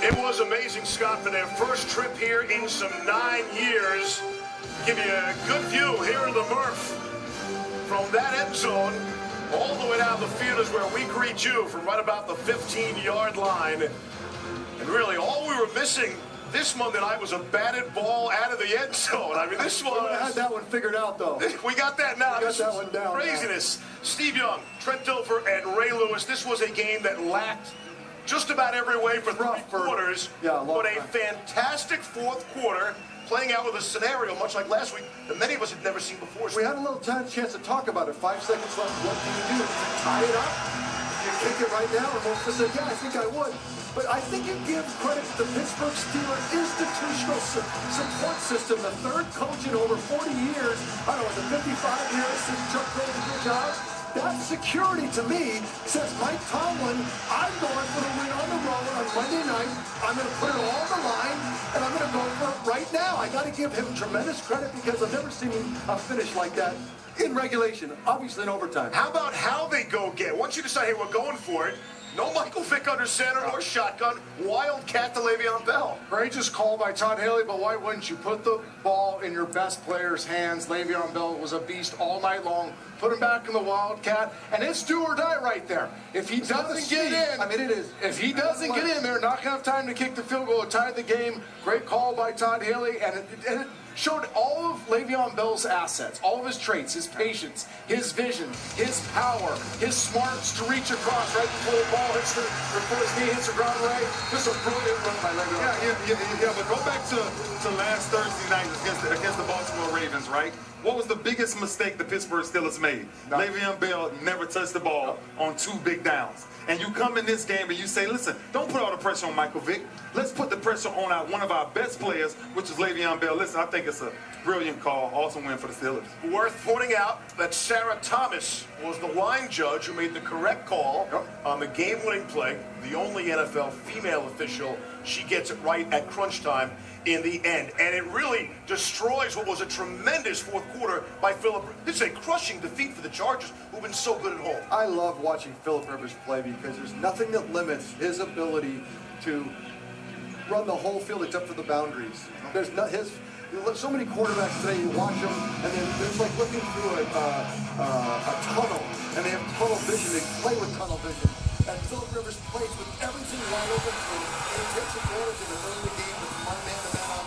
It was amazing, Scott, for their first trip here in some 9 years. Give you a good view here in the Murph. From that end zone, all the way down the field is where we greet you from right about the 15-yard line. And really, all we were missing this Monday night was a batted ball out of the end zone. I mean, this was... I had that one figured out, though. We got that now. We got that one down. Craziness. Now. Steve Young, Trent Dilfer, and Ray Lewis. This was a game that lacked just about every way for 3 quarters. But a fantastic fourth quarter, playing out with a scenario much like last week that many of us had never seen before. We had a little chance to talk about it. 5 seconds left. What do you do? Tie it up? You kick it right now? And most of us said, yeah, I think I would. But I think you give credit to the Pittsburgh Steelers institutional support system, the third coach in over 40 years. I don't know, was it 55 years since Chuck did a good job? That security, to me, says Mike Tomlin, I'm going for the win on the road on Monday night. I'm going to put it all on the line, and I'm going to go for it right now. I got to give him tremendous credit because I've never seen a finish like that in regulation, obviously in overtime. How about how they go get? Once you decide, hey, we're going for it, no Michael Vick under center or shotgun. Wildcat to Le'Veon Bell. Courageous call by Todd Haley, but why wouldn't you put the ball in your best player's hands? Le'Veon Bell was a beast all night long. Put him back in the Wildcat, and it's do or die right there. If he doesn't get in, I mean, it is. If he doesn't get in there, not gonna have time to kick the field goal, tie the game. Great call by Todd Haley, and it showed all of Le'Veon Bell's assets, all of his traits, his patience, his vision, his power, his smarts to reach across right before the ball hits before his knee hits the ground. Right, this is a brilliant run by Le'Veon. Yeah. But go back to last Thursday night against the Baltimore Ravens, right? What was the biggest mistake the Pittsburgh Steelers made? Le'Veon Bell never touched the ball on 2 big downs. And you come in this game and you say, listen, don't put all the pressure on Michael Vick. Let's put the pressure on one of our best players, which is Le'Veon Bell. Listen, I think it's a brilliant call. Awesome win for the Steelers. Worth pointing out that Sarah Thomas was the line judge who made the correct call on the game-winning play. The only NFL female official. She gets it right at crunch time in the end. And it really destroys what was a tremendous fourth quarter by Philip. This is a crushing defeat for the Chargers, who've been so good at home. I love watching Philip Rivers play because there's nothing that limits his ability to run the whole field except for the boundaries. There's not his. So many quarterbacks today, you watch them, and then it's like looking through a tunnel, and they have tunnel vision. They play with tunnel vision. And Philip Rivers plays with everything wide open for him, and he takes advantage in the early game with one man-to-man on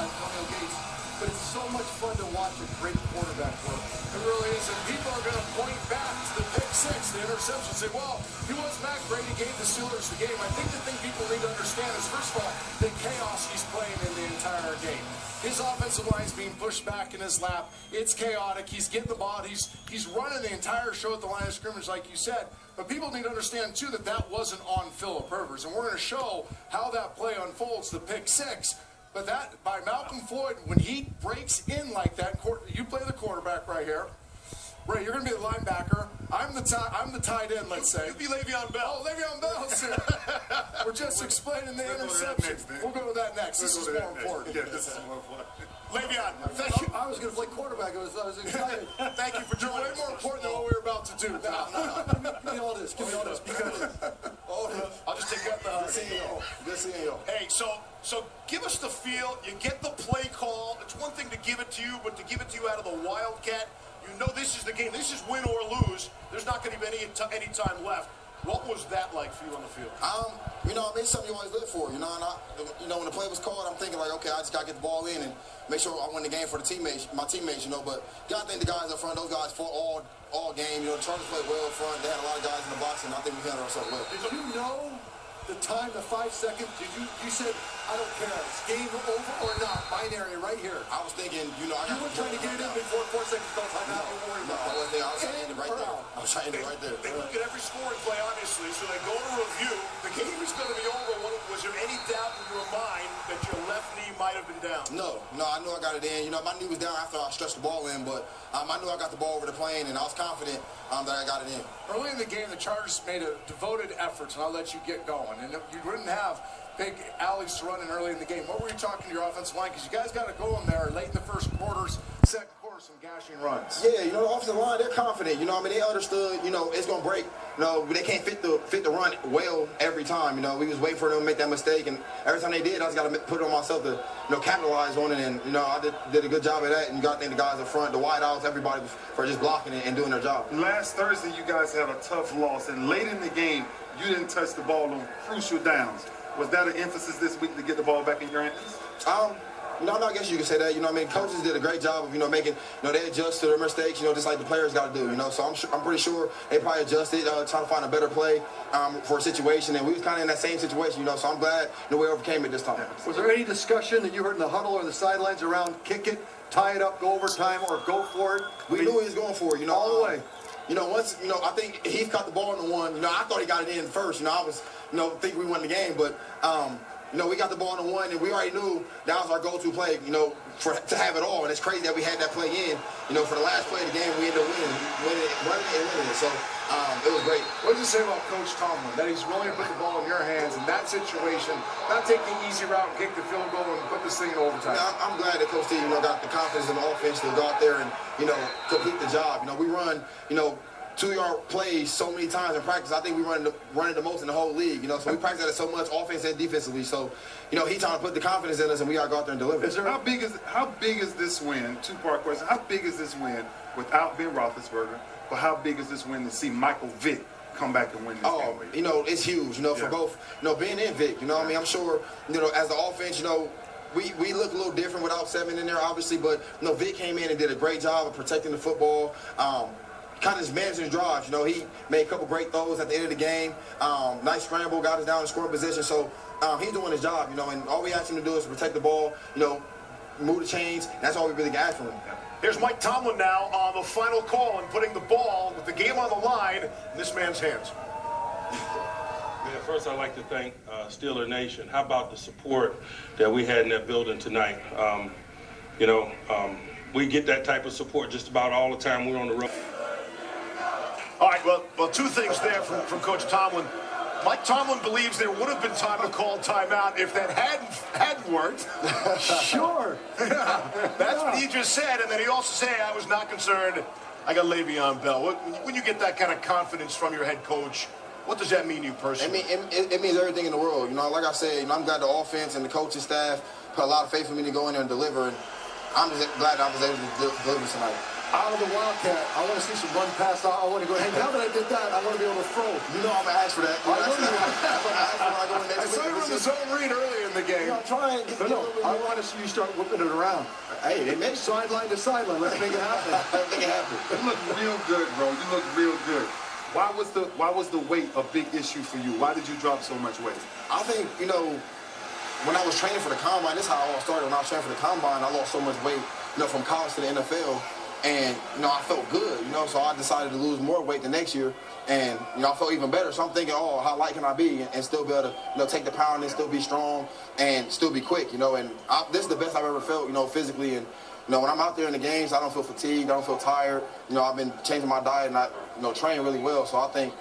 Antonio Gates. But it's so much fun to watch a great quarterback work. It really is, and people are going to point back to the pick six, the interception, say, well, he was back. Brady gave the Steelers the game. I think the thing people need to understand is, first of all, the chaos he's playing in the entire game. His offensive line is being pushed back in his lap. It's chaotic. He's getting the ball. He's running the entire show at the line of scrimmage, like you said. But people need to understand, too, that wasn't on Philip Rivers. And we're going to show how that play unfolds, the pick six. But that, by Malcolm Floyd, when he breaks in like that, you play the quarterback right here. Ray, you're going to be the linebacker. I'm the tight end, let's say. You be Le'Veon Bell. Oh, Le'Veon Bell's here. We're just explaining the interception. We'll go to that next. This is more important. Yeah, this is more important. Le'Veon, thank you. I was going to play quarterback. I was excited. Thank you for You're joining way us. more important than what we were about to do. No. Give me all this. Give me all this. Because I'll just take that. Good seeing you. Hey, so give us the feel. You get the play call. It's one thing to give it to you, but to give it to you out of the Wildcat, you know this is the game. This is win or lose. There's not going to be any time left. What was that like for you on the field? It's something you always live for, and when the play was called, I'm thinking like, okay, I just got to get the ball in and make sure I win the game for my teammates, but gotta thank the guys up front. Those guys fought all game. The Chargers played well up front. They had a lot of guys in the box, and I think we handled ourselves well. Did you know the time, the 5 seconds? You said, I don't care, it's game over or not, binary right here. I was thinking, you were trying to get it in before 4 seconds goes. I'm not worried about I was trying to end it right there. I was trying to end it right there. They look at every scoring play, obviously, so they go to review. The game is going to be over. Was there any doubt in your mind that your left knee might have been down? No, I knew I got it in. My knee was down after I stretched the ball in, but I knew I got the ball over the plane, and I was confident that I got it in. Early in the game, the Chargers made a devoted effort, and I'll let you get going. And you wouldn't have big alleys to run in early in the game. What were you talking to your offensive line? Because you guys got to go in there late in the first quarters, second quarters. some gashing runs. Yeah, you know, the offensive line, they're confident. You know, I mean, they understood, you know, it's going to break. You know, they can't fit the run well every time. You know, we was waiting for them to make that mistake, and every time they did, I just got to put it on myself to, you know, capitalize on it. And, you know, I did a good job of that. And you got to thank the guys up front, the wideouts, everybody for just blocking it and doing their job. Last Thursday, you guys had a tough loss, and late in the game, you didn't touch the ball on crucial downs. Was that an emphasis this week to get the ball back in your hands? No, I guess you could say that. You know, I mean, coaches did a great job of, you know, making, you know, they adjust to their mistakes, you know, just like the players got to do, you know. So I'm pretty sure they probably adjusted, trying to find a better play for a situation, and we was kind of in that same situation, you know. So I'm glad, you know, we overcame it this time. Was there any discussion that you heard in the huddle or the sidelines around kick it, tie it up, go overtime, or go for it? We knew he was going for it, you know. All the way. You know, once, you know, I think he caught the ball on the one. You know, I thought he got it in first. You know, I was, you know, think we won the game, but, you know, we got the ball on the one, and we already knew that was our go-to play, you know, to have it all. And it's crazy that we had that play in. You know, for the last play of the game, we ended up winning it. So it was great. What does it say about Coach Tomlin? That he's willing to put the ball in your hands in that situation, not take the easy route, kick the field goal, and put this thing in overtime. Yeah, I'm glad that Coach T, you know, got the confidence in the offense to go out there and, you know, complete the job. You know, we run, you know, 2-yard plays so many times in practice. I think we run it the most in the whole league, you know, so we practice that so much offense and defensively. So, you know, he's trying to put the confidence in us, and we got to go out there and deliver. How big is this win? Two-part question. How big is this win without Ben Roethlisberger, but how big is this win to see Michael Vick come back and win this game? You know, it's huge, you know, for both, you know, Ben and Vick. You know what I mean? I'm sure, you know, as the offense, you know, we look a little different without 7 in there, obviously, but, you know, Vick came in and did a great job of protecting the football. Kind of just managing his drives. You know, he made a couple great throws at the end of the game. Nice scramble, got us down in scoring position. So he's doing his job, you know, and all we ask him to do is protect the ball, you know, move the chains. That's all we really got from him. Here's Mike Tomlin now on the final call and putting the ball with the game on the line in this man's hands. Man, first I'd like to thank Steeler Nation. How about the support that we had in that building tonight? You know, we get that type of support just about all the time we're on the road. All right, well, two things there from Coach Tomlin. Mike Tomlin believes there would have been time to call timeout if that hadn't worked. Sure. That's what he just said, and then he also said, I was not concerned. I got Le'Veon Bell. When you get that kind of confidence from your head coach, what does that mean to you personally? It means everything in the world. You know, like I said, you know, I'm glad the offense and the coaching staff put a lot of faith in me to go in there and deliver. And I'm just glad I was able to deliver tonight. Out of the Wildcat, I want to see some run pass. I want to go, hey, now that I did that, I want to be able to throw. You know I'm going to ask for that. I saw you run the zone read earlier in the game. I'm trying. I want to see you start whipping it around. Hey, they make sideline to sideline. Let's make it happen. Make it happen. You look real good, bro. You look real good. Why was the weight a big issue for you? Why did you drop so much weight? I think, you know, when I was training for the combine, this is how it all started. When I was training for the combine, I lost so much weight, you know, from college to the NFL. And, you know, I felt good, you know, so I decided to lose more weight the next year. And, you know, I felt even better. So I'm thinking, oh, how light can I be and still be able to, you know, take the pound and still be strong and still be quick, you know. And this is the best I've ever felt, you know, physically. And, you know, when I'm out there in the games, I don't feel fatigued. I don't feel tired. You know, I've been changing my diet and I, you know, train really well. So I think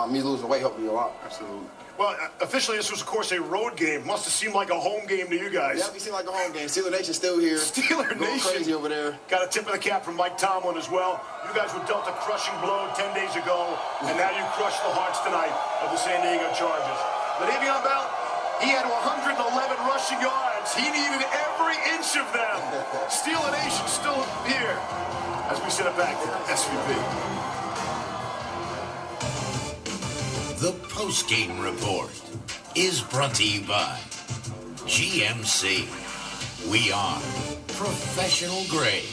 me losing weight helped me a lot. Absolutely. Well, officially, this was, of course, a road game. Must have seemed like a home game to you guys. Yeah, it seemed like a home game. Steeler Nation's still here. Steeler Nation. Crazy over there. Got a tip of the cap from Mike Tomlin as well. You guys were dealt a crushing blow 10 days ago, and now you crushed the hearts tonight of the San Diego Chargers. Le'Veon Bell, he had 111 rushing yards. He needed every inch of them. Steeler Nation still here as we send it back to SVP. The Postgame Report is brought to you by GMC. We are professional grade.